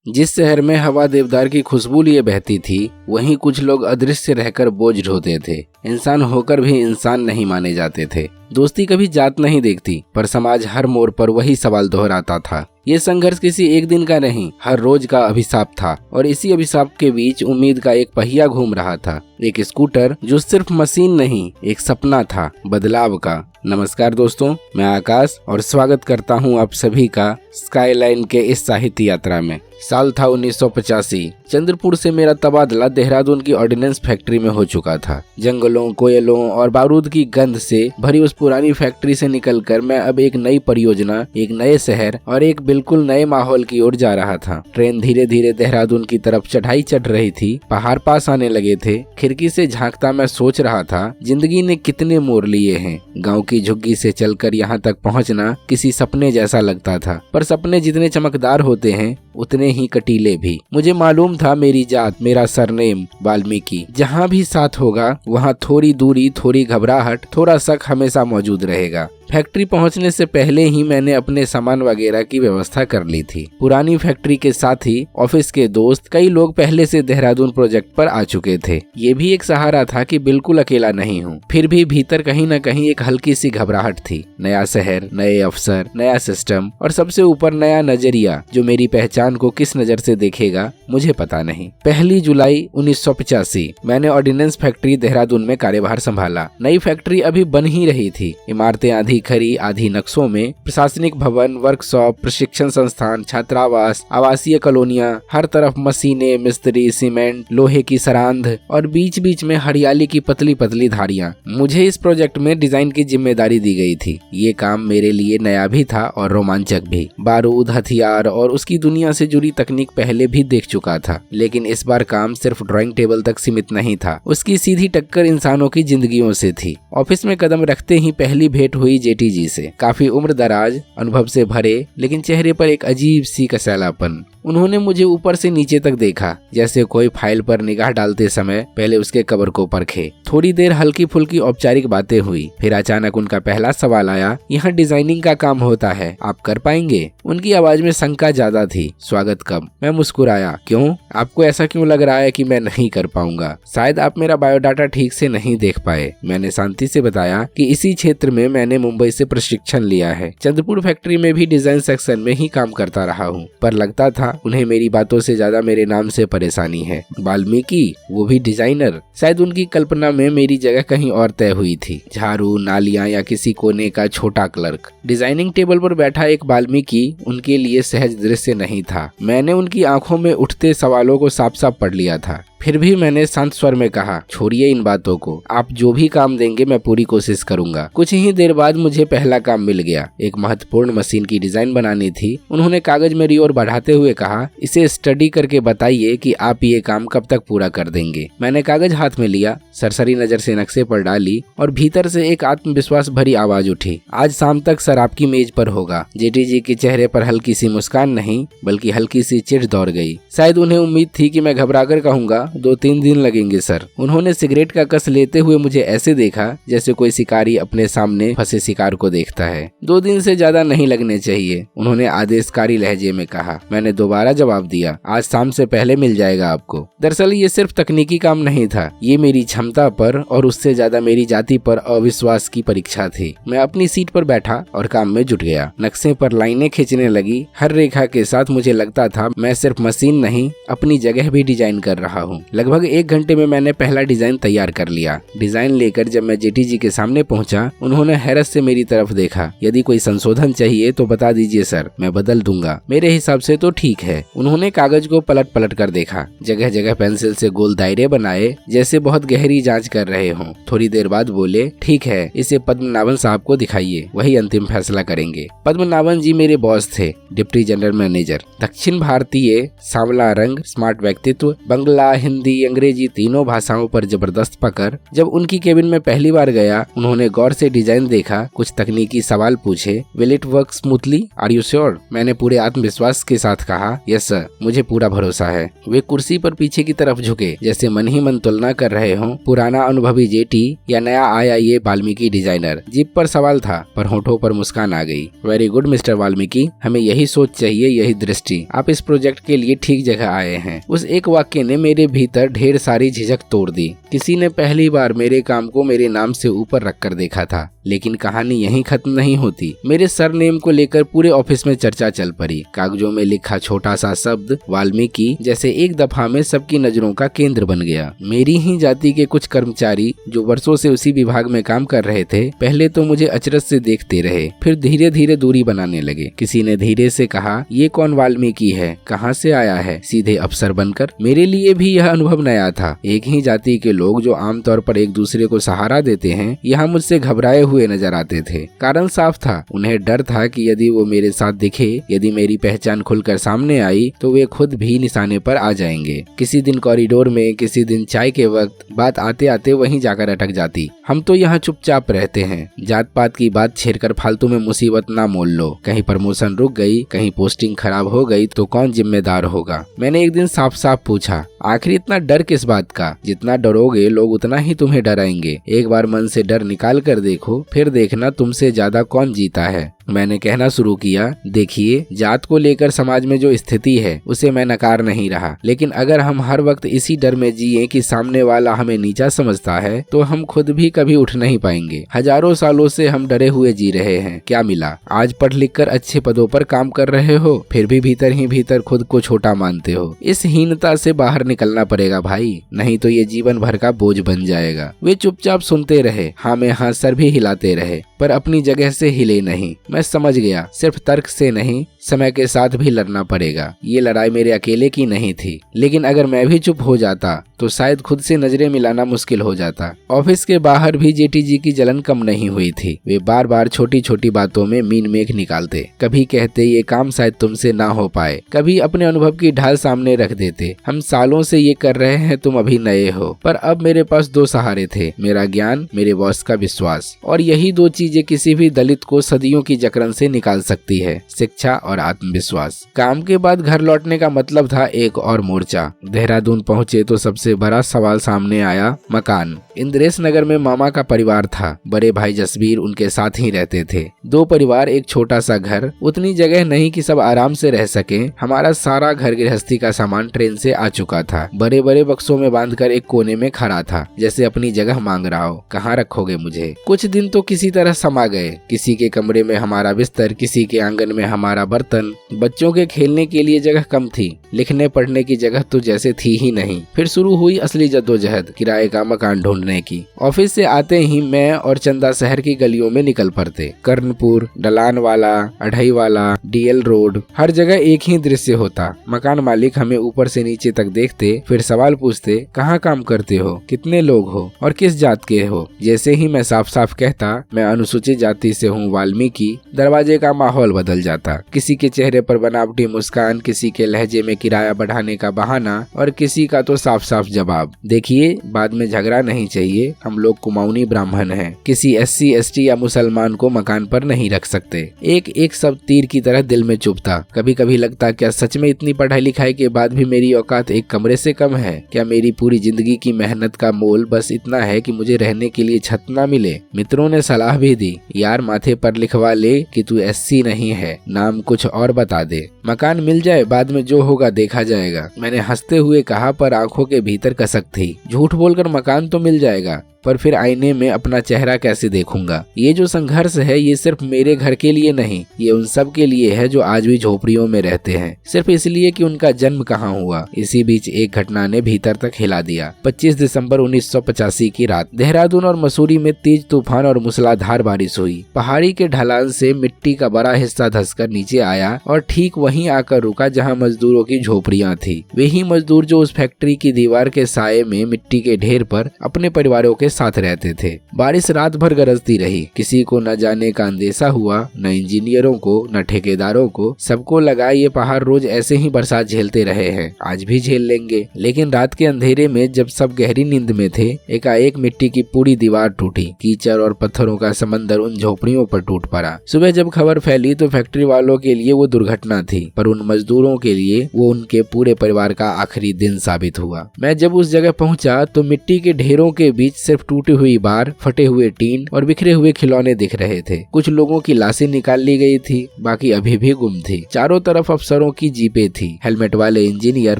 जिस शहर में हवा देवदार की खुशबू लिए बहती थी, वहीं कुछ लोग अदृश्य रहकर बोझ ढोते थे। इंसान होकर भी इंसान नहीं माने जाते थे। दोस्ती कभी जात नहीं देखती, पर समाज हर मोड़ पर वही सवाल दोहराता था। ये संघर्ष किसी एक दिन का नहीं, हर रोज का अभिशाप था। और इसी अभिशाप के बीच उम्मीद का एक पहिया घूम रहा था, एक स्कूटर जो सिर्फ मशीन नहीं, एक सपना था, बदलाव का। नमस्कार दोस्तों, मैं आकाश और स्वागत करता हूं आप सभी का स्काईलाइन के इस साहित्य यात्रा में। साल था 1985। चंद्रपुर से मेरा तबादला देहरादून की ऑर्डिनेंस फैक्ट्री में हो चुका था। जंगलों, कोयलों और बारूद की गंध से भरी उस पुरानी फैक्ट्री से निकलकर मैं अब एक नई परियोजना, एक नए शहर और एक बिल्कुल नए माहौल की ओर जा रहा था। ट्रेन धीरे धीरे देहरादून की तरफ चढ़ाई चढ़ रही थी। पहाड़ पास आने लगे थे। खिड़की से झांकता मैं सोच रहा था, जिंदगी ने कितने मोड़ लिए हैं। गाँव की झुग्गी से चलकर यहाँ तक पहुँचना किसी सपने जैसा लगता था, पर सपने जितने चमकदार होते हैं उतने ही कटीले भी। मुझे मालूम था मेरी जात, मेरा सरनेम वाल्मीकि। जहाँ भी साथ होगा वहाँ थोड़ी दूरी, थोड़ी घबराहट, थोड़ा शक हमेशा मौजूद रहेगा। फैक्ट्री पहुंचने से पहले ही मैंने अपने सामान वगैरह की व्यवस्था कर ली थी। पुरानी फैक्ट्री के साथ ही ऑफिस के दोस्त, कई लोग पहले से देहरादून प्रोजेक्ट पर आ चुके थे। ये भी एक सहारा था कि बिल्कुल अकेला नहीं हूँ। फिर भी भीतर कहीं न कहीं एक हल्की सी घबराहट थी। नया शहर, नए अफसर, नया सिस्टम और सबसे ऊपर नया नजरिया जो मेरी पहचान को किस नजर से देखेगा मुझे पता नहीं। 1 जुलाई 1985 मैंने ऑर्डिनेंस फैक्ट्री देहरादून में कार्यभार संभाला। नई फैक्ट्री अभी बन ही रही थी। इमारतें आधी खरी आधी नक्शों में। प्रशासनिक भवन, वर्कशॉप, प्रशिक्षण संस्थान, छात्रावास, आवासीय कॉलोनियां, हर तरफ मशीनें, मिस्त्री, सीमेंट, लोहे की सरांध और बीच बीच में हरियाली की पतली पतली धारियां। मुझे इस प्रोजेक्ट में डिजाइन की जिम्मेदारी दी गई थी। ये काम मेरे लिए नया भी था और रोमांचक भी। बारूद, हथियार और उसकी दुनिया से जुड़ी तकनीक पहले भी देख चुका था, लेकिन इस बार काम सिर्फ ड्राइंग टेबल तक सीमित नहीं था। उसकी सीधी टक्कर इंसानों की जिंदगियों से थी। ऑफिस में कदम रखते ही पहली भेंट हुई जेटी जी से। काफी उम्र दराज, अनुभव से भरे, लेकिन चेहरे पर एक अजीब सी कसैलापन। उन्होंने मुझे ऊपर से नीचे तक देखा, जैसे कोई फाइल पर निगाह डालते समय पहले उसके कवर को परखे। थोड़ी देर हल्की फुल्की औपचारिक बातें हुई, फिर अचानक उनका पहला सवाल आया, यहाँ डिजाइनिंग का काम होता है, आप कर पाएंगे? उनकी आवाज में शंका ज्यादा थी। स्वागत कब? मैं मुस्कुराया। क्यों? आपको ऐसा क्यों लग रहा है कि मैं नहीं कर पाऊंगा? शायद आप मेरा बायोडाटा ठीक से नहीं देख पाए। मैंने शांति से बताया कि इसी क्षेत्र में मैंने मुंबई से प्रशिक्षण लिया है। चंद्रपुर फैक्ट्री में भी डिजाइन सेक्शन में ही काम करता रहा हूँ, पर लगता था उन्हें मेरी बातों से ज्यादा मेरे नाम से परेशानी है। वाल्मीकि, वो भी डिजाइनर? शायद उनकी कल्पना में मेरी जगह कहीं और तय हुई थी। झाड़ू, नालियां या किसी कोने का छोटा क्लर्क। डिजाइनिंग टेबल पर बैठा एक वाल्मीकि उनके लिए सहज दृश्य नहीं था। मैंने उनकी आंखों में उठते सवालों को साफ साफ पढ़ लिया था। फिर भी मैंने शांत स्वर में कहा, छोड़िए इन बातों को, आप जो भी काम देंगे मैं पूरी कोशिश करूंगा। कुछ ही देर बाद मुझे पहला काम मिल गया। एक महत्वपूर्ण मशीन की डिजाइन बनानी थी। उन्होंने कागज मेरी ओर बढ़ाते हुए कहा, इसे स्टडी करके बताइए कि आप ये काम कब तक पूरा कर देंगे। मैंने कागज हाथ में लिया, सरसरी नजर से नक्शे पर डाली और भीतर से एक आत्मविश्वास भरी आवाज उठी, आज शाम तक सर आपकी मेज पर होगा। जेटी जी के चेहरे पर हल्की सी मुस्कान नहीं, बल्कि हल्की सी चिढ़ दौड़ गई। शायद उन्हें उम्मीद थी कि मैं घबराकर कहूंगा, 2-3 दिन लगेंगे सर। उन्होंने सिगरेट का कस लेते हुए मुझे ऐसे देखा जैसे कोई शिकारी अपने सामने फंसे शिकार को देखता है। 2 दिन से ज्यादा नहीं लगने चाहिए, उन्होंने आदेशकारी लहजे में कहा। मैंने दोबारा जवाब दिया, आज शाम से पहले मिल जाएगा आपको। दरअसल ये सिर्फ तकनीकी काम नहीं था, ये मेरी क्षमता पर और उससे ज्यादा मेरी जाति पर अविश्वास की परीक्षा थी। मैं अपनी सीट पर बैठा और काम में जुट गया। नक्शे पर लाइनें खींचने लगी। हर रेखा के साथ मुझे लगता था मैं सिर्फ मशीन नहीं, अपनी जगह भी डिजाइन कर रहा हूँ। लगभग 1 घंटे में मैंने पहला डिजाइन तैयार कर लिया। डिजाइन लेकर जब मैं जेटी जी के सामने पहुंचा, उन्होंने हैरत से मेरी तरफ देखा। यदि कोई संशोधन चाहिए तो बता दीजिए सर, मैं बदल दूंगा। मेरे हिसाब से तो ठीक है। उन्होंने कागज को पलट पलट कर देखा, जगह जगह पेंसिल से गोल दायरे बनाए जैसे बहुत गहरी जांच कर रहे हों। थोड़ी देर बाद बोले, ठीक है, इसे पद्मनाभन साहब को दिखाइए, वही अंतिम फैसला करेंगे। पद्मनाभन जी मेरे बॉस थे, डिप्टी जनरल मैनेजर। दक्षिण भारतीय, सांवला रंग, स्मार्ट व्यक्तित्व, बंगला, हिंदी, अंग्रेजी तीनों भाषाओं पर जबरदस्त पकड़। जब उनकी केबिन में पहली बार गया, उन्होंने गौर से डिजाइन देखा, कुछ तकनीकी सवाल पूछे। Will it work smoothly? Are you sure? मैंने पूरे आत्मविश्वास के साथ कहा, यस सर, मुझे पूरा भरोसा है। वे कुर्सी पर पीछे की तरफ झुके, जैसे मन ही मन तुलना कर रहे हों, पुराना अनुभवी जेटी या नया आया ये वाल्मीकि डिजाइनर। जीप पर सवाल था, पर होठों पर मुस्कान आ गई। वेरी गुड मिस्टर वाल्मीकि, हमें यही सोच चाहिए, यही दृष्टि। आप इस प्रोजेक्ट के लिए ठीक जगह आए हैं। उस एक वाक्य ने मेरे भीतर ढेर सारी झिझक तोड़ दी। किसी ने पहली बार मेरे काम को मेरे नाम से ऊपर रखकर देखा था, लेकिन कहानी यहीं खत्म नहीं होती। मेरे सरनेम को लेकर पूरे ऑफिस में चर्चा चल पड़ी। कागजों में लिखा छोटा सा शब्द वाल्मीकि जैसे एक दफा में सबकी नजरों का केंद्र बन गया। मेरी ही जाति के कुछ कर्मचारी जो वर्षों से उसी विभाग में काम कर रहे थे, पहले तो मुझे अचरज से देखते रहे, फिर धीरे धीरे दूरी बनाने लगे। किसी ने धीरे से कहा, ये कौन वाल्मीकि है, कहाँ से आया है, सीधे अफसर बनकर? मेरे लिए भी यह अनुभव नया था। एक ही जाति के लोग जो आमतौर पर एक दूसरे को सहारा देते हैं, यहाँ मुझसे घबराए हुए नजर आते थे। कारण साफ था, उन्हें डर था कि यदि वो मेरे साथ दिखे, यदि मेरी पहचान खुलकर सामने आई, तो वे खुद भी निशाने पर आ जाएंगे। किसी दिन कॉरिडोर में, किसी दिन चाय के वक्त बात आते आते वहीं जाकर अटक जाती। हम तो यहाँ चुपचाप रहते हैं, जात पात की बात छेड़कर फालतू में मुसीबत ना मोल लो। कहीं प्रमोशन रुक गई, कहीं पोस्टिंग खराब हो गई तो कौन जिम्मेदार होगा? मैंने एक दिन साफ साफ पूछा, आखिर इतना डर किस बात का? जितना डरोगे लोग उतना ही तुम्हें डराएंगे। एक बार मन से डर निकाल कर देखो, फिर देखना तुमसे ज्यादा कौन जीता है। मैंने कहना शुरू किया, देखिए, जात को लेकर समाज में जो स्थिति है उसे मैं नकार नहीं रहा, लेकिन अगर हम हर वक्त इसी डर में जिए कि सामने वाला हमें नीचा समझता है, तो हम खुद भी कभी उठ नहीं पाएंगे। हजारों सालों से हम डरे हुए जी रहे हैं, क्या मिला? आज पढ़ लिख कर अच्छे पदों पर काम कर रहे हो, फिर भी भीतर ही भीतर खुद को छोटा मानते हो। इस हीनता से बाहर निकलना पड़ेगा भाई, नहीं तो ये जीवन भर का बोझ बन जाएगा। वे चुपचाप सुनते रहे, हाँ में हाँ सर भी हिलाते रहे, पर अपनी जगह से हिले नहीं। मैं समझ गया, सिर्फ तर्क से नहीं, समय के साथ भी लड़ना पड़ेगा। ये लड़ाई मेरे अकेले की नहीं थी, लेकिन अगर मैं भी चुप हो जाता तो शायद खुद से नजरें मिलाना मुश्किल हो जाता। ऑफिस के बाहर भी जेटी जी की जलन कम नहीं हुई थी। वे बार बार छोटी छोटी बातों में मीन मेघ निकालते। कभी कहते ये काम शायद तुमसे ना हो पाए, कभी अपने अनुभव की ढाल सामने रख देते। हम सालों से ये कर रहे हैं, तुम अभी नए हो। पर अब मेरे पास दो सहारे थे, मेरा ज्ञान, मेरे बॉस का विश्वास, और यही दो चीजें किसी भी दलित को सदियों की जकड़न से निकाल सकती है, शिक्षा और आत्मविश्वास। काम के बाद घर लौटने का मतलब था एक और मोर्चा। देहरादून पहुंचे तो सबसे बड़ा सवाल सामने आया, मकान। इंद्रेश नगर में मामा का परिवार था, बड़े भाई जसबीर उनके साथ ही रहते थे। दो परिवार, एक छोटा सा घर, उतनी जगह नहीं कि सब आराम से रह सके। हमारा सारा घर गृहस्थी का सामान ट्रेन से आ चुका था, बड़े बड़े बक्सों में बांधकर एक कोने में खड़ा था, जैसे अपनी जगह मांग रहा हो, कहाँ रखोगे मुझे? कुछ दिन तो किसी तरह समा गए। किसी के कमरे में हमारा बिस्तर, किसी के आंगन में हमारा बर्तन। बच्चों के खेलने के लिए जगह कम थी, लिखने पढ़ने की जगह तो जैसे थी ही नहीं। फिर शुरू हुई असली जद्दोजहद, किराए का मकान ढूंढने की। ऑफिस से आते ही मैं और चंदा शहर की गलियों में निकल पड़ते। कर्णपुर, डलान वाला, अढ़ई वाला, डीएल रोड, हर जगह एक ही दृश्य होता। मकान मालिक हमें ऊपर से नीचे तक देखते, फिर सवाल पूछते, कहाँ काम करते हो, कितने लोग हो और किस जात के हो? जैसे ही मैं साफ साफ कहता मैं अनुसूचित जाति से हूँ वाल्मीकि, दरवाजे का माहौल बदल जाता। किसी के चेहरे पर बनावटी मुस्कान, किसी के लहजे में किराया बढ़ाने का बहाना, और किसी का तो साफ साफ जवाब, देखिए बाद में झगड़ा नहीं चाहिए, हम लोग कुमाऊनी ब्राह्मण हैं, किसी SC ST या मुसलमान को मकान पर नहीं रख सकते। एक एक सब तीर की तरह दिल में चुभता। कभी कभी लगता, क्या सच में इतनी पढ़ाई लिखाई के बाद भी मेरी औकात एक कमरे से कम है? क्या मेरी पूरी जिंदगी की मेहनत का मोल बस इतना है कि मुझे रहने के लिए छत न मिले? मित्रों ने सलाह भी दी, यार माथे पर लिखवा ले कि तू SC नहीं है, नाम कुछ और बता दे, मकान मिल जाए, बाद में जो होगा देखा जाएगा। मैंने हंसते हुए कहा, पर आंखों के भीतर कसक थी। झूठ बोलकर मकान तो मिल जाएगा, पर फिर आईने में अपना चेहरा कैसे देखूंगा? ये जो संघर्ष है, ये सिर्फ मेरे घर के लिए नहीं, ये उन सब के लिए है जो आज भी झोपड़ियों में रहते हैं, सिर्फ इसलिए कि उनका जन्म कहाँ हुआ। इसी बीच एक घटना ने भीतर तक हिला दिया। 25 दिसंबर 1985 की रात देहरादून और मसूरी में तेज तूफान और मूसलाधार बारिश हुई। पहाड़ी के ढलान से मिट्टी का बड़ा हिस्सा धंसकर नीचे आया और ठीक वहीं वहीं आकर रुका जहां मजदूरों की झोपड़ियां थी। वे ही मजदूर जो उस फैक्ट्री की दीवार के साये में मिट्टी के ढेर पर अपने परिवारों के साथ रहते थे। बारिश रात भर गरजती रही। किसी को न जाने का अंदेशा हुआ, न इंजीनियरों को, न ठेकेदारों को। सबको लगा ये पहाड़ रोज ऐसे ही बरसात झेलते रहे हैं, आज भी झेल लेंगे। लेकिन रात के अंधेरे में जब सब गहरी नींद में थे, एकाएक मिट्टी की पूरी दीवार टूटी। कीचड़ और पत्थरों का समंदर उन झोपड़ियों पर टूट पड़ा। सुबह जब खबर फैली तो फैक्ट्री वालों के लिए वो दुर्घटना थी, पर उन मजदूरों के लिए वो उनके पूरे परिवार का आखिरी दिन साबित हुआ। मैं जब उस जगह पहुंचा तो मिट्टी के ढेरों के बीच सिर्फ टूटी हुई बार, फटे हुए टीन और बिखरे हुए खिलौने दिख रहे थे। कुछ लोगों की लाशें निकाल ली गई थी, बाकी अभी भी गुम थी। चारों तरफ अफसरों की जीपें थी, हेलमेट वाले इंजीनियर,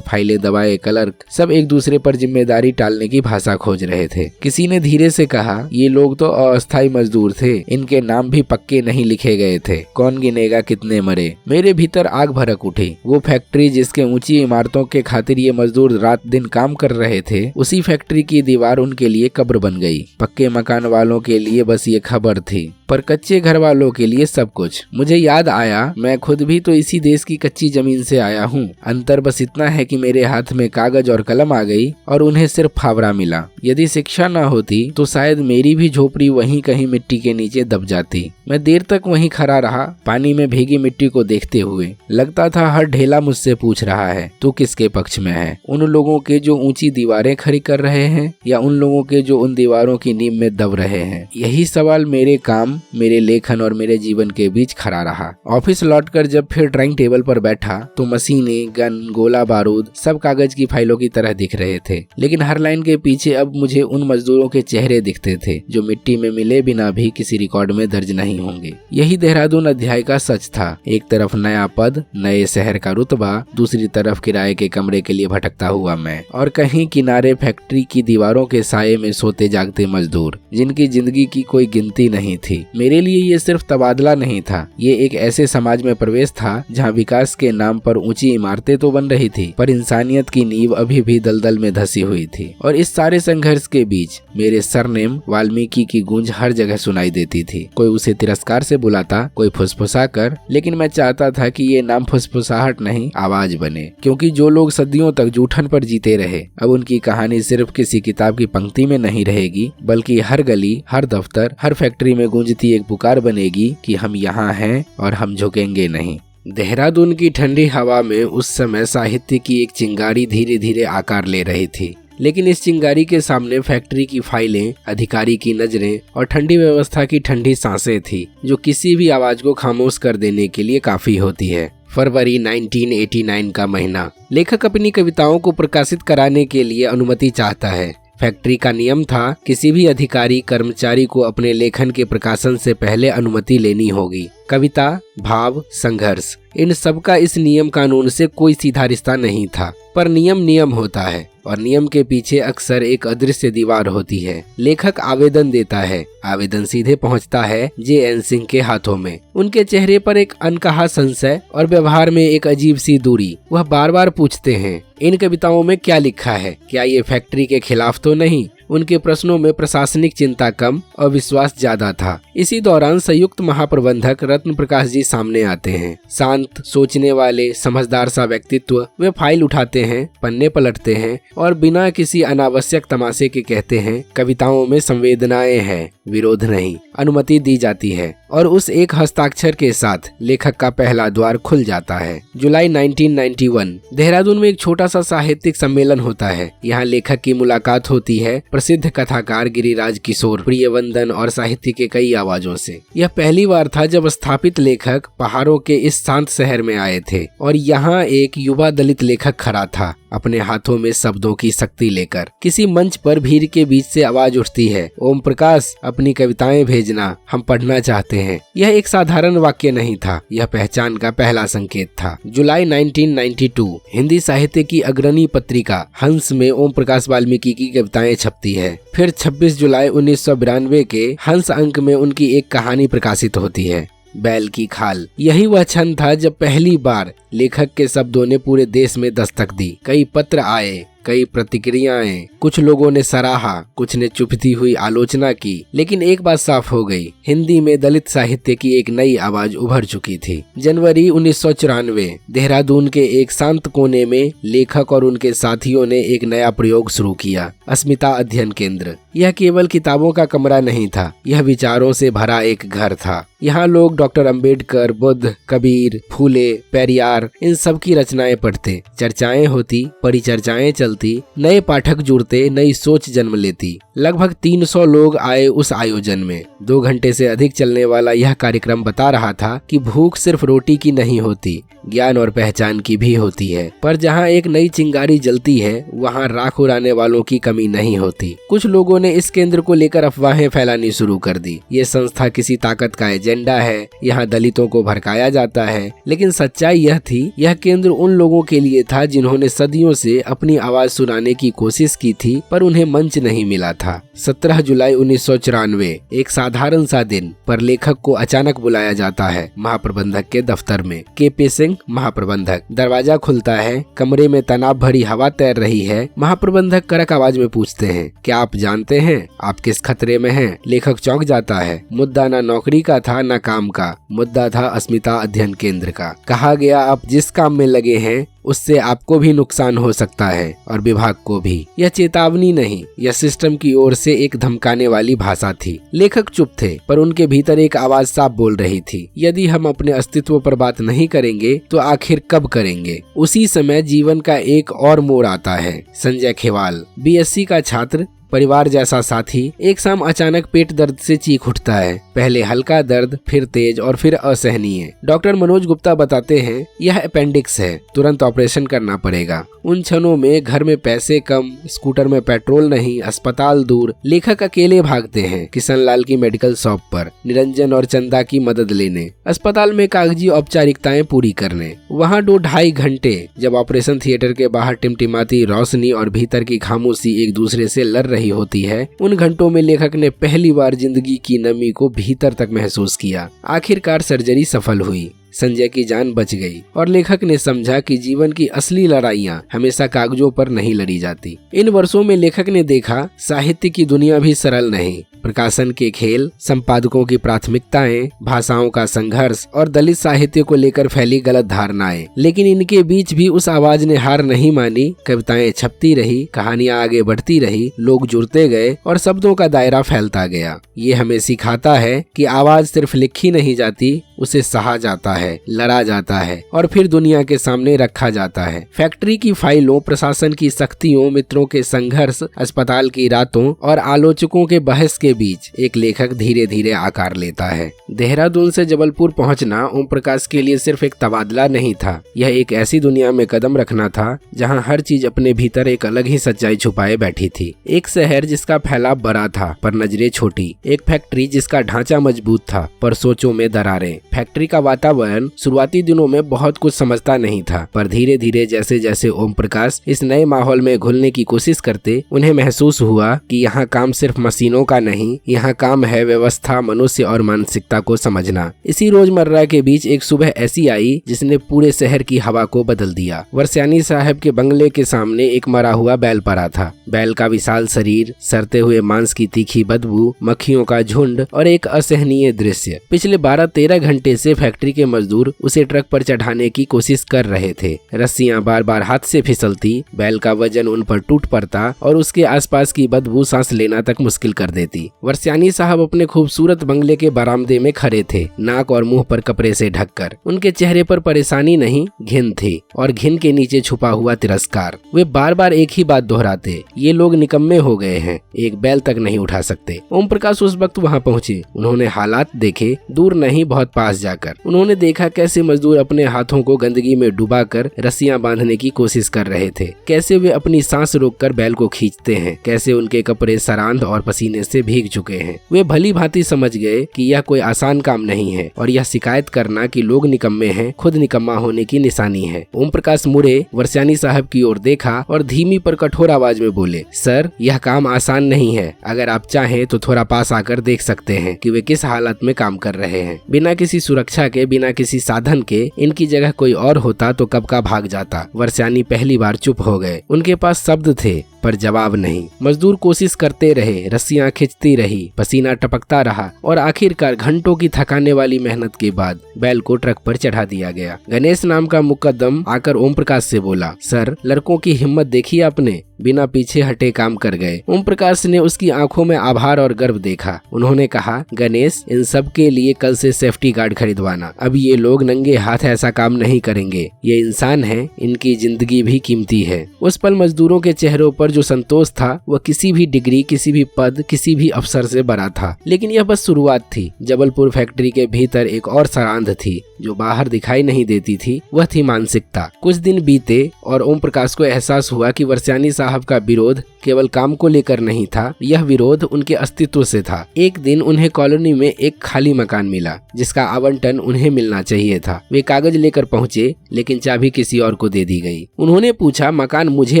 फाइलें दबाए क्लर्क, सब एक दूसरे पर जिम्मेदारी टालने की भाषा खोज रहे थे। किसी ने धीरे से कहा, ये लोग तो अस्थायी मजदूर थे, इनके नाम भी पक्के नहीं लिखे गए थे, कौन गिनेगा कितने मरे। मेरे भीतर आग भड़क उठी। वो फैक्ट्री जिसके ऊंची इमारतों के खातिर ये मजदूर रात दिन काम कर रहे थे, उसी फैक्ट्री की दीवार उनके लिए कब्र बन गई। पक्के मकान वालों के लिए बस ये खबर थी, पर कच्चे घर वालों के लिए सब कुछ। मुझे याद आया, मैं खुद भी तो इसी देश की कच्ची जमीन से आया हूँ। अंतर बस इतना है कि मेरे हाथ में कागज और कलम आ गई और उन्हें सिर्फ फावड़ा मिला। यदि शिक्षा न होती तो शायद मेरी भी झोपड़ी वहीं कहीं मिट्टी के नीचे दब जाती। मैं देर तक वहीं खड़ा रहा, पानी में भीगी मिट्टी को देखते हुए। लगता था हर ढेला मुझसे पूछ रहा है, तू किसके पक्ष में है? उन लोगों के जो ऊंची दीवारें खड़ी कर रहे हैं, या उन लोगों के जो उन दीवारों की नींव में दब रहे हैं? यही सवाल मेरे काम, मेरे लेखन और मेरे जीवन के बीच खड़ा रहा। ऑफिस लौटकर जब फिर ड्राइंग टेबल पर बैठा तो मशीनें, गन, गोला बारूद सब कागज की फाइलों की तरह दिख रहे थे। लेकिन हर लाइन के पीछे अब मुझे उन मजदूरों के चेहरे दिखते थे जो मिट्टी में मिले बिना भी किसी रिकॉर्ड में दर्ज नहीं होंगे। यही देहरादून अध्याय का सच था। एक तरफ नया पद, नए शहर का रुतबा, दूसरी तरफ किराए के कमरे के लिए भटकता हुआ मैं, और कहीं किनारे फैक्ट्री की दीवारों के साये में सोते जागते मजदूर जिनकी जिंदगी की कोई गिनती नहीं थी। मेरे लिए ये सिर्फ तबादला नहीं था, ये एक ऐसे समाज में प्रवेश था जहाँ विकास के नाम पर ऊंची इमारतें तो बन रही थी, पर इंसानियत की नींव अभी भी दलदल में धसी हुई थी। और इस सारे संघर्ष के बीच मेरे सरनेम वाल्मीकि की गूंज हर जगह सुनाई देती थी। कोई उसे तिरस्कार से बुलाता, कोई फुसफुसा कर, लेकिन मैं चाहता था कि ये नाम फुसफुसाहट नहीं, आवाज बने। क्योंकि जो लोग सदियों तक जूठन पर जीते रहे, अब उनकी कहानी सिर्फ किसी किताब की पंक्ति में नहीं रहेगी, बल्कि हर गली, हर दफ्तर, हर फैक्ट्री में गूंजती एक पुकार बनेगी कि हम यहाँ हैं और हम झुकेंगे नहीं। देहरादून की ठंडी हवा में उस समय साहित्य की एक चिंगारी धीरे धीरे आकार ले रही थी, लेकिन इस चिंगारी के सामने फैक्ट्री की फाइलें, अधिकारी की नजरें और ठंडी व्यवस्था की ठंडी सांसें थी, जो किसी भी आवाज को खामोश कर देने के लिए काफी होती है। फरवरी 1989 का महीना। लेखक अपनी कविताओं को प्रकाशित कराने के लिए अनुमति चाहता है। फैक्ट्री का नियम था, किसी भी अधिकारी कर्मचारी को अपने लेखन के प्रकाशन से पहले अनुमति लेनी होगी। कविता, भाव, संघर्ष, इन सब का इस नियम कानून से कोई सीधा रिश्ता नहीं था, पर नियम नियम होता है और नियम के पीछे अक्सर एक अदृश्य दीवार होती है। लेखक आवेदन देता है, आवेदन सीधे पहुंचता है जे.एन. सिंह के हाथों में। उनके चेहरे पर एक अनकहा संशय और व्यवहार में एक अजीब सी दूरी। वह बार बार पूछते हैं, इन कविताओं में क्या लिखा है? क्या ये फैक्ट्री के खिलाफ तो नहीं? उनके प्रश्नों में प्रशासनिक चिंता कम और विश्वास ज्यादा था। इसी दौरान संयुक्त महाप्रबंधक रत्न प्रकाश जी सामने आते हैं। शांत, सोचने वाले, समझदार सा व्यक्तित्व। वे फाइल उठाते हैं, पन्ने पलटते हैं और बिना किसी अनावश्यक तमाशे के कहते हैं, कविताओं में संवेदनाएं हैं, विरोध नहीं। अनुमति दी जाती है और उस एक हस्ताक्षर के साथ लेखक का पहला द्वार खुल जाता है। जुलाई 1991 देहरादून में एक छोटा सा साहित्यिक सम्मेलन होता है। यहाँ लेखक की मुलाकात होती है प्रसिद्ध कथाकार गिरिराज किशोर, प्रियवंदन और साहित्य के कई आवाजों से। यह पहली बार था जब स्थापित लेखक पहाड़ों के इस शांत शहर में आए थे और यहाँ एक युवा दलित लेखक खड़ा था, अपने हाथों में शब्दों की शक्ति लेकर। किसी मंच पर भीड़ के बीच से आवाज उठती है, ओम प्रकाश, अपनी कविताएं भेजना, हम पढ़ना चाहते हैं। यह एक साधारण वाक्य नहीं था, यह पहचान का पहला संकेत था। जुलाई 1992 हिंदी साहित्य की अग्रणी पत्रिका हंस में ओम प्रकाश वाल्मीकि की कविताएं छपती है। फिर 26 जुलाई 1992 के हंस अंक में उनकी एक कहानी प्रकाशित होती है, बैल की खाल। यही वह क्षण था जब पहली बार लेखक के शब्दों ने पूरे देश में दस्तक दी। कई पत्र आए, कई प्रतिक्रियाएं, कुछ लोगों ने सराहा, कुछ ने चुभती हुई आलोचना की, लेकिन एक बात साफ हो गई, हिंदी में दलित साहित्य की एक नई आवाज उभर चुकी थी। जनवरी 1994 देहरादून के एक शांत कोने में लेखक और उनके साथियों ने एक नया प्रयोग शुरू किया, अस्मिता अध्ययन केंद्र। यह केवल किताबों का कमरा नहीं था, यह विचारों से भरा एक घर था। यहाँ लोग डॉक्टर अंबेडकर, बुद्ध, कबीर, फूले, पेरियार, इन सब की रचनाएं पढ़ते, चर्चाएं होती, परिचर्चाएं चलती, नए पाठक जुड़ते, नई सोच जन्म लेती। लगभग 300 लोग आए उस आयोजन में। 2 घंटे से अधिक चलने वाला यह कार्यक्रम बता रहा था कि भूख सिर्फ रोटी की नहीं होती, ज्ञान और पहचान की भी होती है। पर जहाँ एक नई चिंगारी जलती है, वहाँ राख उड़ाने वालों की कमी नहीं होती। कुछ लोगों ने इस केंद्र को लेकर अफवाहें फैलानी शुरू कर दी। ये संस्था किसी ताकत का एजेंडा है, यहाँ दलितों को भड़काया जाता है। लेकिन सच्चाई यह थी, यह केंद्र उन लोगों के लिए था जिन्होंने सदियों से अपनी आवाज सुनाने की कोशिश की थी, पर उन्हें मंच नहीं मिला था। 17 जुलाई 1994 एक साधारण सा दिन, पर लेखक को अचानक बुलाया जाता है महाप्रबंधक के दफ्तर में। के सिंह महाप्रबंधक। दरवाजा खुलता है, कमरे में तनाव भरी हवा तैर रही है। महाप्रबंधक कड़क आवाज में पूछते हैं, क्या आप जानते हैं आप किस खतरे में हैं? लेखक चौंक जाता है। मुद्दा ना नौकरी का था ना काम का, मुद्दा था अस्मिता अध्ययन केंद्र का। कहा गया, आप जिस काम में लगे हैं उससे आपको भी नुकसान हो सकता है और विभाग को भी। यह चेतावनी नहीं, यह सिस्टम की ओर से एक धमकाने वाली भाषा थी। लेखक चुप थे, पर उनके भीतर एक आवाज साफ बोल रही थी, यदि हम अपने अस्तित्व पर बात नहीं करेंगे तो आखिर कब करेंगे? उसी समय जीवन का एक और मोड़ आता है। संजय खेवाल, बीएससी का छात्र, परिवार जैसा साथी, एक शाम अचानक पेट दर्द से चीख उठता है। पहले हल्का दर्द, फिर तेज और फिर असहनीय। डॉक्टर मनोज गुप्ता बताते हैं, यह अपेंडिक्स है, तुरंत ऑपरेशन करना पड़ेगा। उन क्षणों में घर में पैसे कम, स्कूटर में पेट्रोल नहीं, अस्पताल दूर। लेखक अकेले भागते हैं किशनलाल की मेडिकल शॉप पर, निरंजन और चंदा की मदद लेने, अस्पताल में कागजी औपचारिकताएं पूरी करने। वहाँ 2-2.5 घंटे, जब ऑपरेशन थिएटर के बाहर टिमटिमाती रोशनी और भीतर की खामोशी एक दूसरे से लड़ रही होती है, उन घंटों में लेखक ने पहली बार जिंदगी की नमी को भीतर तक महसूस किया। आखिरकार सर्जरी सफल हुई, संजय की जान बच गई और लेखक ने समझा कि जीवन की असली लड़ाइयां हमेशा कागजों पर नहीं लड़ी जाती। इन वर्षों में लेखक ने देखा, साहित्य की दुनिया भी सरल नहीं। प्रकाशन के खेल, संपादकों की प्राथमिकताएं, भाषाओं का संघर्ष और दलित साहित्य को लेकर फैली गलत धारणाएं। लेकिन इनके बीच भी उस आवाज ने हार नहीं मानी। कविताएं छपती रही, कहानियां आगे बढ़ती रही, लोग जुड़ते गए और शब्दों का दायरा फैलता गया। ये हमें सिखाता है कि आवाज सिर्फ लिखी नहीं जाती, उसे सहा जाता है, लड़ा जाता है और फिर दुनिया के सामने रखा जाता है। फैक्ट्री की फाइलों, प्रशासन की सख्तियों, मित्रों के संघर्ष, अस्पताल की रातों और आलोचकों के बहस के बीच एक लेखक धीरे धीरे आकार लेता है। देहरादून से जबलपुर पहुंचना ओम प्रकाश के लिए सिर्फ एक तबादला नहीं था, यह एक ऐसी दुनिया में कदम रखना था जहां हर चीज अपने भीतर एक अलग ही सच्चाई छुपाए बैठी थी। एक शहर जिसका फैलाव बड़ा था पर नजरें छोटी, एक फैक्ट्री जिसका ढांचा मजबूत था पर सोचों में दरारें। फैक्ट्री का वातावरण शुरुआती दिनों में बहुत कुछ समझता नहीं था, पर धीरे धीरे जैसे जैसे ओम प्रकाश इस नए माहौल में घुलने की कोशिश करते, उन्हें महसूस हुआ कि यहाँ काम सिर्फ मशीनों का नहीं, यहाँ काम है व्यवस्था, मनुष्य और मानसिकता को समझना। इसी रोजमर्रा के बीच एक सुबह ऐसी आई जिसने पूरे शहर की हवा को बदल दिया। वर्षानी साहब के बंगले के सामने एक मरा हुआ बैल पड़ा था। बैल का विशाल शरीर, सड़ते हुए मांस की तीखी बदबू, मक्खियों का झुंड और एक असहनीय दृश्य। पिछले 12-13 घंटे से फैक्ट्री के मजदूर उसे ट्रक पर चढ़ाने की कोशिश कर रहे थे। रस्सियां बार बार हाथ से फिसलती, बैल का वजन उन पर टूट पड़ता और उसके आसपास की बदबू सांस लेना तक मुश्किल कर देती। वर्षानी साहब अपने खूबसूरत बंगले के बरामदे में खड़े थे, नाक और मुंह पर कपड़े से ढककर। उनके चेहरे पर परेशानी नहीं, घिन थी और घिन के नीचे छुपा हुआ तिरस्कार। वे बार बार एक ही बात दोहराते, ये लोग निकम्मे हो गए हैं, एक बैल तक नहीं उठा सकते। ओम प्रकाश उस वक्त वहाँ पहुँचे। उन्होंने हालात देखे, दूर नहीं बहुत पास जाकर। उन्होंने देखा कैसे मजदूर अपने हाथों को गंदगी में डुबाकर रस्सियां बांधने की कोशिश कर रहे थे, कैसे वे अपनी सांस रोककर बैल को खींचते हैं, कैसे उनके कपड़े सरांध और पसीने से भीग चुके हैं। वे भली भांति समझ गए कि यह कोई आसान काम नहीं है और यह शिकायत करना कि लोग निकम्मे हैं खुद निकम्मा होने की निशानी है। ओम प्रकाश मुड़े, वर्षानी साहब की ओर देखा और धीमी पर कठोर आवाज में बोले, सर यह काम आसान नहीं है, अगर आप चाहें तो थोड़ा पास आकर देख सकते हैं कि वे किस हालत में काम कर रहे हैं। बिना किसी किसी सुरक्षा के, बिना किसी साधन के इनकी जगह कोई और होता तो कब का भाग जाता। वर्षानी पहली बार चुप हो गए। उनके पास शब्द थे पर जवाब नहीं। मजदूर कोशिश करते रहे, रस्सियां खिंचती रही, पसीना टपकता रहा और आखिरकार घंटों की थकाने वाली मेहनत के बाद बैल को ट्रक पर चढ़ा दिया गया। गणेश नाम का मुकद्दम आकर ओम प्रकाश से बोला, सर, लड़कों की हिम्मत देखी आपने, बिना पीछे हटे काम कर गए। ओम प्रकाश ने उसकी आंखों में आभार और गर्व देखा। उन्होंने कहा, गणेश, इन सब के लिए कल से सेफ्टी गार्ड खरीदवाना। अब ये लोग नंगे हाथ ऐसा काम नहीं करेंगे। ये इंसान हैं, इनकी जिंदगी भी कीमती है। उस पल मजदूरों के चेहरों पर जो संतोष था वह किसी भी डिग्री, किसी भी पद, किसी भी अफसर से बड़ा था। लेकिन यह बस शुरुआत थी। जबलपुर फैक्ट्री के भीतर एक और सरांध थी जो बाहर दिखाई नहीं देती थी। वह थी मानसिकता। कुछ दिन बीते और ओम प्रकाश को एहसास हुआ कि वर्षानी साहब का विरोध केवल काम को लेकर नहीं था, यह विरोध उनके अस्तित्व से था। एक दिन उन्हें कॉलोनी में एक खाली मकान मिला जिसका आवंटन उन्हें मिलना चाहिए था। वे कागज लेकर पहुंचे, लेकिन चाबी किसी और को दे दी गई। उन्होंने पूछा, मकान मुझे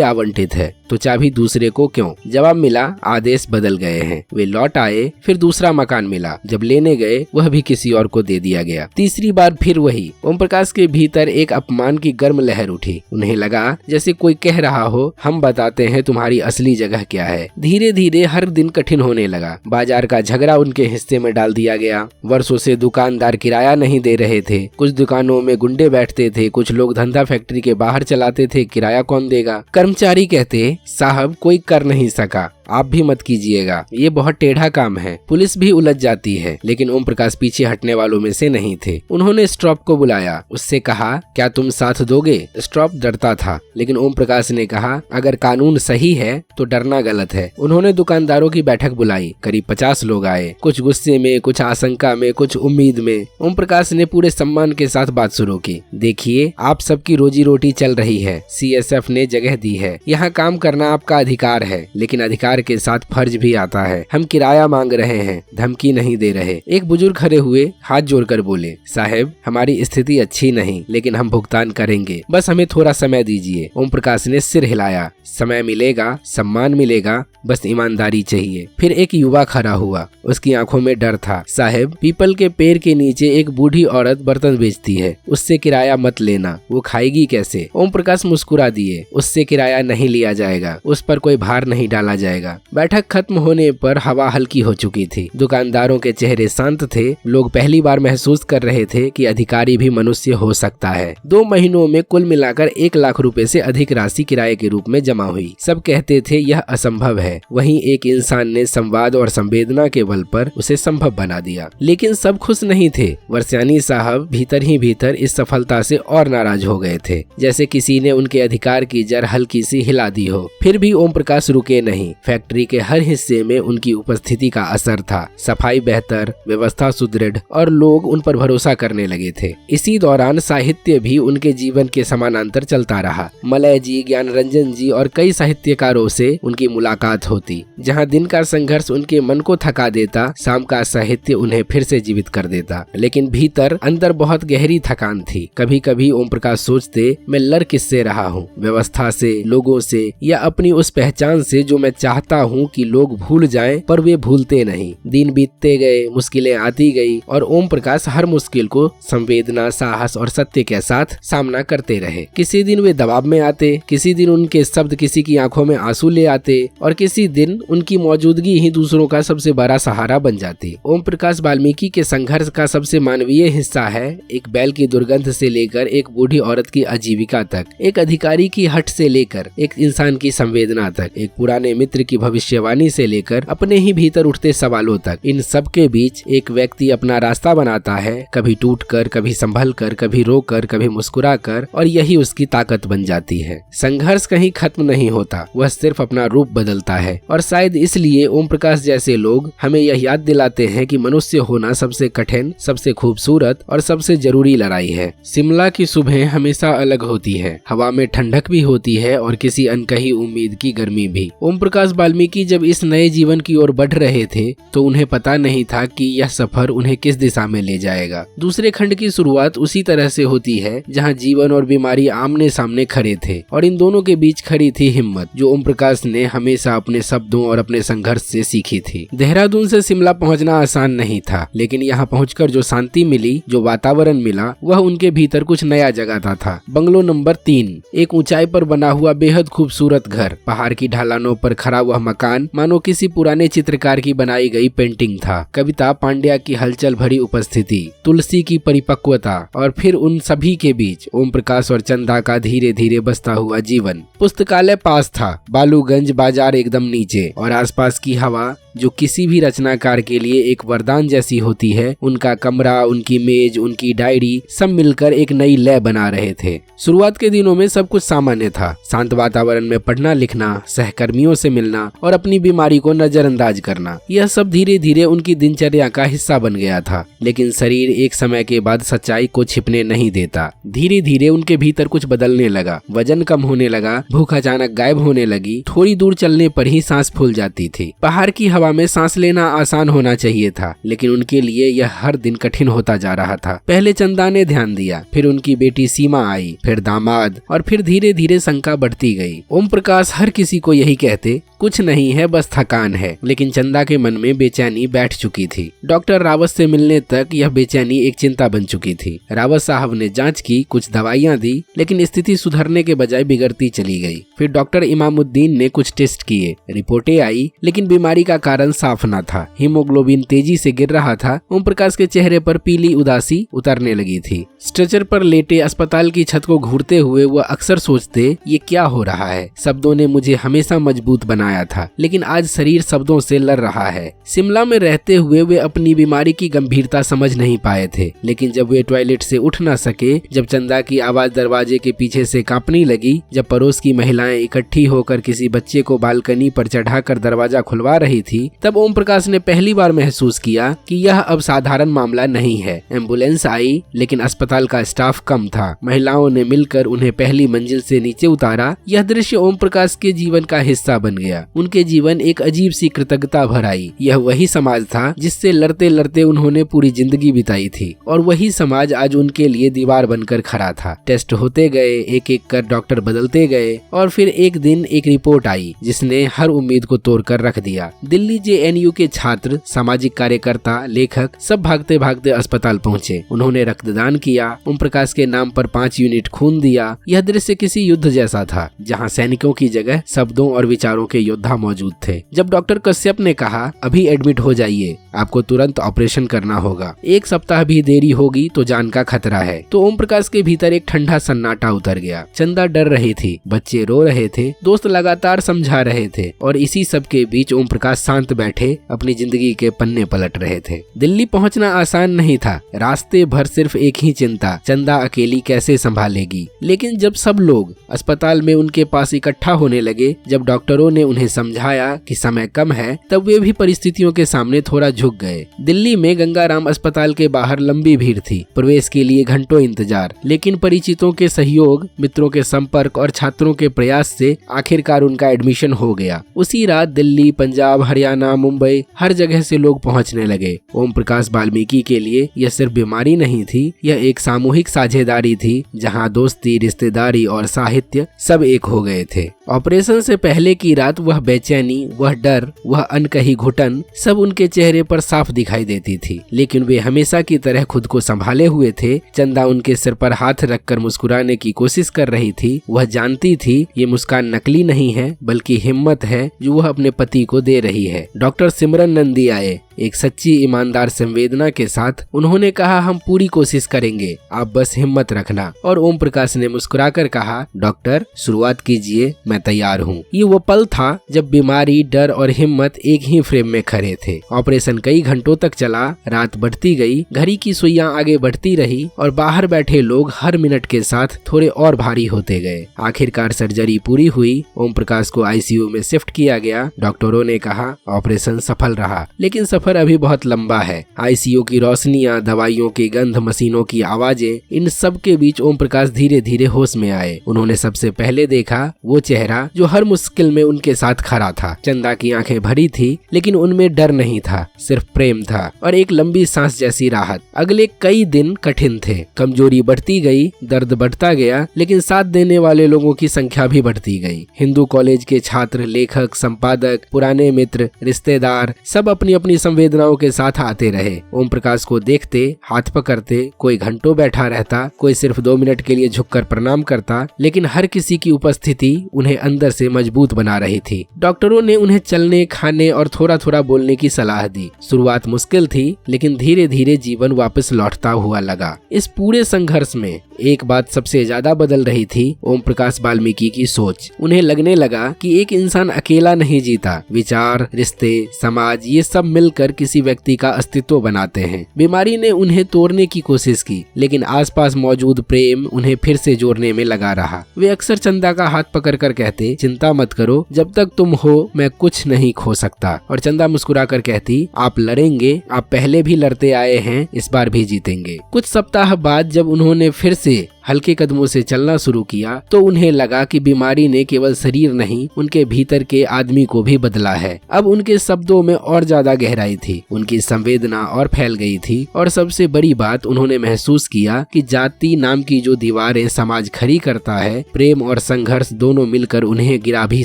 आवंटित है तो चाबी दूसरे को क्यों? जवाब मिला, आदेश बदल गए हैं। वे लौट आए, फिर दूसरा मकान मिला। जब लेने गए वह भी किसी और को दे दिया गया। तीसरी बार फिर वही। ओम प्रकाश के भीतर एक अपमान की गर्म लहर उठी। उन्हें लगा जैसे कोई कह रहा हो, हम बताते हैं तुम्हारी असली जगह क्या है। धीरे धीरे हर दिन कठिन होने लगा। बाजार का झगड़ा उनके हिस्से में डाल दिया गया। वर्षों से दुकानदार किराया नहीं दे रहे थे। कुछ दुकानों में गुंडे बैठते थे, कुछ लोग धंधा फैक्ट्री के बाहर चलाते थे, किराया कौन देगा? कर्मचारी कहते, साहब, कोई कर नहीं सका, आप भी मत कीजिएगा, ये बहुत टेढ़ा काम है। पुलिस भी उलझ जाती है। लेकिन ओम प्रकाश पीछे हटने वालों में से नहीं थे। उन्होंने स्ट्रॉप को बुलाया, उससे कहा, क्या तुम साथ दोगे? स्ट्रॉप डरता था, लेकिन ओम प्रकाश ने कहा, अगर कानून सही है तो डरना गलत है। उन्होंने दुकानदारों की बैठक बुलाई। करीब 50 लोग आए, कुछ गुस्से में, कुछ आशंका में, कुछ उम्मीद में। ओम प्रकाश ने पूरे सम्मान के साथ बात शुरू की। देखिए, आप सबकी रोजी रोटी चल रही है, CSF ने जगह दी है, यहाँ काम करना आपका अधिकार है, लेकिन अधिकार के साथ फर्ज भी आता है। हम किराया मांग रहे हैं, धमकी नहीं दे रहे। एक बुजुर्ग खड़े हुए हाथ जोड़कर बोले, साहब, हमारी स्थिति अच्छी नहीं, लेकिन हम भुगतान करेंगे, बस हमें थोड़ा समय दीजिए। ओम प्रकाश ने सिर हिलाया। समय मिलेगा, सम्मान मिलेगा, बस ईमानदारी चाहिए। फिर एक युवा खड़ा हुआ, उसकी आंखों में डर था। साहब, पीपल के पेड़ के नीचे एक बूढ़ी औरत बर्तन बेचती है, उससे किराया मत लेना, वो खाएगी कैसे? ओम प्रकाश मुस्कुरा दिए, उससे किराया नहीं लिया जाएगा, उस पर कोई भार नहीं डाला जाएगा। बैठक खत्म होने पर हवा हल्की हो चुकी थी। दुकानदारों के चेहरे शांत थे। लोग पहली बार महसूस कर रहे थे कि अधिकारी भी मनुष्य हो सकता है। 2 महीनों में कुल मिलाकर 1 लाख रुपए से अधिक राशि किराए के रूप में जमा हुई। सब कहते थे यह असंभव है। वहीं एक इंसान ने संवाद और संवेदना के बल पर उसे संभव बना दिया। लेकिन सब खुश नहीं थे। वर्षानी साहब भीतर ही भीतर इस सफलता से और नाराज हो गए थे, जैसे किसी ने उनके अधिकार की जड़ हल्की सी हिला दी हो। फिर भी ओम प्रकाश रुके नहीं। फैक्ट्री के हर हिस्से में उनकी उपस्थिति का असर था। सफाई बेहतर, व्यवस्था सुदृढ़ और लोग उन पर भरोसा करने लगे थे। इसी दौरान साहित्य भी उनके जीवन के समानांतर चलता रहा। मलय जी, ज्ञान रंजन जी और कई साहित्यकारों से उनकी मुलाकात होती। जहां दिन का संघर्ष उनके मन को थका देता, शाम का साहित्य उन्हें फिर से जीवित कर देता। लेकिन भीतर अंदर बहुत गहरी थकान थी। कभी कभी ओम प्रकाश सोचते, मैं लड़ किससे रहा हूँ? व्यवस्था से, लोगों से, या अपनी उस पहचान से जो मैं चाहता हूँ कि लोग भूल जाएं, पर वे भूलते नहीं। दिन बीतते गए, मुश्किलें आती गई और ओम प्रकाश हर मुश्किल को संवेदना, साहस और सत्य के साथ सामना करते रहे। किसी दिन वे दबाव में आते, किसी दिन उनके शब्द किसी की आंखों में आंसू ले आते और किसी दिन उनकी मौजूदगी ही दूसरों का सबसे बड़ा सहारा बन जाती। ओम प्रकाश वाल्मीकि के संघर्ष का सबसे मानवीय हिस्सा है। एक बैल की दुर्गंध से लेकर एक बूढ़ी औरत की आजीविका तक, एक अधिकारी की हट से लेकर एक इंसान की संवेदना तक, एक पुराने मित्र की भविष्यवाणी से लेकर अपने ही भीतर उठते सवालों तक। इन सब के बीच एक व्यक्ति अपना रास्ता बनाता है, कभी टूटकर, कभी संभल कर, कभी रोकर, कभी मुस्कुरा कर, और यही उसकी ताकत बन जाती है। संघर्ष कहीं खत्म नहीं होता, वह सिर्फ अपना रूप बदलता है। और शायद इसलिए ओम प्रकाश जैसे लोग हमें यह याद दिलाते हैं कि मनुष्य होना सबसे कठिन, सबसे खूबसूरत और सबसे जरूरी लड़ाई है। शिमला की सुबह हमेशा अलग होती है। हवा में ठंडक भी होती है और किसी अनकही उम्मीद की गर्मी भी। ओम प्रकाश वाल्मीकि जब इस नए जीवन की ओर बढ़ रहे थे तो उन्हें पता नहीं था कि यह सफर उन्हें किस दिशा में ले जाएगा। दूसरे खंड की शुरुआत उसी तरह से होती है जहां जीवन और बीमारी आमने सामने खड़े थे और इन दोनों के बीच खड़ी थी हिम्मत, जो ओम प्रकाश ने हमेशा अपने शब्दों और अपने संघर्ष से सीखी थी। देहरादून से शिमला पहुंचना आसान नहीं था, लेकिन यहाँ पहुंचकर जो शांति मिली, जो वातावरण मिला, वह उनके भीतर कुछ नया जगाता था। बंगलो नंबर 3, एक ऊंचाई पर बना हुआ बेहद खूबसूरत घर। पहाड़ की ढलानों पर खड़ा वह मकान मानो किसी पुराने चित्रकार की बनाई गई पेंटिंग था। कविता पांड्या की हलचल भरी उपस्थिति, तुलसी की परिपक्वता और फिर उन सभी के बीच ओम प्रकाश और चंदा का धीरे धीरे बसता हुआ जीवन। पुस्तकालय पास था, बालूगंज बाजार एकदम नीचे, और आसपास की हवा जो किसी भी रचनाकार के लिए एक वरदान जैसी होती है, उनका कमरा, उनकी मेज, उनकी डायरी सब मिलकर एक नई लय बना रहे थे। शुरुआत के दिनों में सब कुछ सामान्य था। शांत वातावरण में पढ़ना लिखना, सहकर्मियों से मिलना और अपनी बीमारी को नजरअंदाज करना, यह सब धीरे धीरे उनकी दिनचर्या का हिस्सा बन गया था। लेकिन शरीर एक समय के बाद सच्चाई को छिपने नहीं देता। धीरे धीरे उनके भीतर कुछ बदलने लगा। वजन कम होने लगा, भूख अचानक गायब होने लगी, थोड़ी दूर चलने पर ही सांस फूल जाती थी। पहाड़ की हवा में सांस लेना आसान होना चाहिए था, लेकिन उनके लिए यह हर दिन कठिन होता जा रहा था। पहले चंदा ने ध्यान दिया, फिर उनकी बेटी सीमा आई, फिर दामाद, और फिर धीरे धीरे शंका बढ़ती गई। ओम प्रकाश हर किसी को यही कहते, कुछ नहीं है, बस थकान है। लेकिन चंदा के मन में बेचैनी बैठ चुकी थी। डॉक्टर रावत से मिलने तक यह बेचैनी एक चिंता बन चुकी थी। रावत साहब ने जांच की, कुछ दवाइयां दी, लेकिन स्थिति सुधरने के बजाय बिगड़ती चली गई। फिर डॉक्टर इमामुद्दीन ने कुछ टेस्ट किए, रिपोर्टें आई, लेकिन बीमारी का कारण साफ न था। हीमोग्लोबिन तेजी से गिर रहा था। ओम प्रकाश के चेहरे पर पीली उदासी उतरने लगी थी। स्ट्रेचर पर लेटे अस्पताल की छत को घूरते हुए वह अक्सर सोचते, ये क्या हो रहा है? शब्दों ने मुझे हमेशा मजबूत बनाया था, लेकिन आज शरीर शब्दों से लड़ रहा है। शिमला में रहते हुए वे अपनी बीमारी की गंभीरता समझ नहीं पाए थे, लेकिन जब वे टॉयलेट से उठ न सके, जब चंदा की आवाज दरवाजे के पीछे से कांपने लगी, जब पड़ोस की महिलाएं इकट्ठी होकर किसी बच्चे को बालकनी पर चढ़ाकर दरवाजा खुलवा रही थी, तब ओम प्रकाश ने पहली बार महसूस किया कि यह अब साधारण मामला नहीं है। एम्बुलेंस आई, लेकिन अस्पताल का स्टाफ कम था। महिलाओं ने मिलकर उन्हें पहली मंजिल से नीचे उतारा। यह दृश्य ओम प्रकाश के जीवन का हिस्सा बन गया। उनके जीवन एक अजीब सी कृतज्ञता भर आई। यह वही समाज था जिससे लड़ते लड़ते उन्होंने पूरी जिंदगी बिताई थी, और वही समाज आज उनके लिए दीवार बनकर खड़ा था। टेस्ट होते गए, एक एक कर डॉक्टर बदलते गए, और फिर एक दिन एक रिपोर्ट आई जिसने हर उम्मीद को तोड़कर रख दिया। दिल्ली JNU के छात्र, सामाजिक कार्यकर्ता, लेखक सब भागते भागते अस्पताल पहुंचे। उन्होंने रक्तदान किया, ओम प्रकाश के नाम पर 5 यूनिट खून दिया। यह दृश्य किसी युद्ध जैसा था, जहां सैनिकों की जगह शब्दों और विचारों के योद्धा मौजूद थे। जब डॉक्टर कश्यप ने कहा, अभी एडमिट हो जाइए, आपको तुरंत ऑपरेशन करना होगा, 1 सप्ताह भी देरी होगी तो जान का खतरा है, तो ओम प्रकाश के भीतर एक ठंडा सन्नाटा उतर गया। चंदा डर रही थी, बच्चे रो रहे थे, दोस्त लगातार समझा रहे थे, और इसी सब के बीच ओम प्रकाश शांत बैठे अपनी जिंदगी के पन्ने पलट रहे थे। दिल्ली पहुंचना आसान नहीं था। रास्ते भर सिर्फ एक ही चिंता, चंदा अकेली कैसे संभालेगी। लेकिन जब सब लोग अस्पताल में उनके पास इकट्ठा होने लगे, जब डॉक्टरों ने उन्हें समझाया कि समय कम है, तब वे भी परिस्थितियों के सामने थोड़ा झुक गए। दिल्ली में गंगाराम अस्पताल के बाहर लंबी भीड़ थी, प्रवेश के लिए घंटों इंतजार, लेकिन परिचितों के सहयोग, मित्रों के संपर्क और छात्रों के प्रयास से आखिरकार उनका एडमिशन हो गया। उसी रात दिल्ली, पंजाब, हरियाणा, मुंबई, हर जगह से लोग पहुंचने लगे। ओम प्रकाश वाल्मीकि के लिए यह सिर्फ बीमारी नहीं थी, यह एक सामूहिक साझेदारी थी, जहां दोस्ती, रिश्तेदारी और साहित्य सब एक हो गए थे। ऑपरेशन से पहले की रात वह बेचैनी, वह डर, वह अनकही घुटन सब उनके चेहरे पर साफ दिखाई देती थी, लेकिन वे हमेशा की तरह खुद को संभाले हुए थे। चंदा उनके सिर पर हाथ रखकर मुस्कुराने की कोशिश कर रही थी। वह जानती थी ये मुस्कान नकली नहीं है, बल्कि हिम्मत है जो वह अपने पति को दे रही है। डॉक्टर सिमरन नंदी आए, एक सच्ची ईमानदार संवेदना के साथ। उन्होंने कहा, हम पूरी कोशिश करेंगे, आप बस हिम्मत रखना। और ओम प्रकाश ने मुस्कुराकर कहा, डॉक्टर शुरुआत कीजिए, मैं तैयार हूँ। ये वो पल था जब बीमारी, डर और हिम्मत एक ही फ्रेम में खड़े थे। ऑपरेशन कई घंटों तक चला, रात बढ़ती गई, घड़ी की सुइयां आगे बढ़ती रही, और बाहर बैठे लोग हर मिनट के साथ थोड़े और भारी होते गए। आखिरकार सर्जरी पूरी हुई। ओम प्रकाश को ICU में शिफ्ट किया गया। डॉक्टरों ने कहा, ऑपरेशन सफल रहा, लेकिन सफल सफर अभी बहुत लंबा है। आईसीयू की रोशनियां, दवाइयों की गंध, मशीनों की आवाजें, इन सब के बीच ओम प्रकाश धीरे धीरे होश में आए। उन्होंने सबसे पहले देखा वो चेहरा जो हर मुश्किल में उनके साथ खड़ा था। चंदा की आंखें भरी थी, लेकिन उनमें डर नहीं था, सिर्फ प्रेम था और एक लंबी सांस जैसी राहत। अगले कई दिन कठिन थे। कमजोरी बढ़ती गई, दर्द बढ़ता गया, लेकिन साथ देने वाले लोगों की संख्या भी बढ़ती गई। हिंदू कॉलेज के छात्र, लेखक, संपादक, पुराने मित्र, रिश्तेदार सब अपनी अपनी संवेदनाओं के साथ आते रहे। ओम प्रकाश को देखते, हाथ पकड़ते, कोई घंटों बैठा रहता, कोई सिर्फ 2 मिनट के लिए झुककर प्रणाम करता, लेकिन हर किसी की उपस्थिति उन्हें अंदर से मजबूत बना रही थी। डॉक्टरों ने उन्हें चलने, खाने और थोड़ा थोड़ा बोलने की सलाह दी। शुरुआत मुश्किल थी, लेकिन धीरे धीरे जीवन वापस लौटता हुआ लगा। इस पूरे संघर्ष में एक बात सबसे ज्यादा बदल रही थी, ओम प्रकाश वाल्मीकि की सोच। उन्हें लगने लगा कि एक इंसान अकेला नहीं जीता। विचार, रिश्ते, समाज, ये सब मिलकर किसी व्यक्ति का अस्तित्व बनाते हैं। बीमारी ने उन्हें तोड़ने की कोशिश की, लेकिन आसपास मौजूद प्रेम उन्हें फिर से जोड़ने में लगा रहा। वे अक्सर चंदा का हाथ पकड़कर कहते, चिंता मत करो, जब तक तुम हो मैं कुछ नहीं खो सकता। और चंदा मुस्कुराकर कहती, आप लड़ेंगे, आप पहले भी लड़ते आए हैं, इस बार भी जीतेंगे। कुछ सप्ताह बाद जब उन्होंने फिर से हल्के कदमों से चलना शुरू किया, तो उन्हें लगा कि बीमारी ने केवल शरीर नहीं, उनके भीतर के आदमी को भी बदला है। अब उनके शब्दों में और ज्यादा गहराई थी, उनकी संवेदना और फैल गई थी। और सबसे बड़ी बात, उन्होंने महसूस किया कि जाति नाम की जो दीवारें समाज खड़ी करता है, प्रेम और संघर्ष दोनों मिलकर उन्हें गिरा भी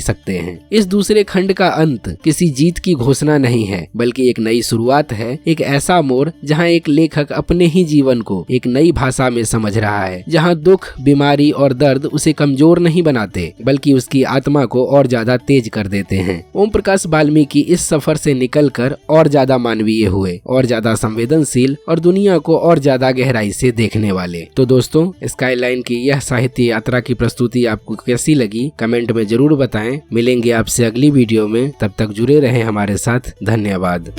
सकते हैं। इस दूसरे खंड का अंत किसी जीत की घोषणा नहीं है, बल्कि एक नई शुरुआत है। एक ऐसा मोड़ जहाँ एक लेखक अपने ही जीवन को एक नई भाषा में समझ रहा है, जहाँ दुख, बीमारी और दर्द उसे कमजोर नहीं बनाते, बल्कि उसकी आत्मा को और ज्यादा तेज कर देते हैं। ओम प्रकाश वाल्मीकि इस सफर से निकलकर और ज्यादा मानवीय हुए, और ज्यादा संवेदनशील और दुनिया को और ज्यादा गहराई से देखने वाले। तो दोस्तों, स्काईलाइन की यह साहित्य यात्रा की प्रस्तुति आपको कैसी लगी, कमेंट में जरूर बताएं। मिलेंगे आपसे अगली वीडियो में, तब तक जुड़े रहें हमारे साथ। धन्यवाद।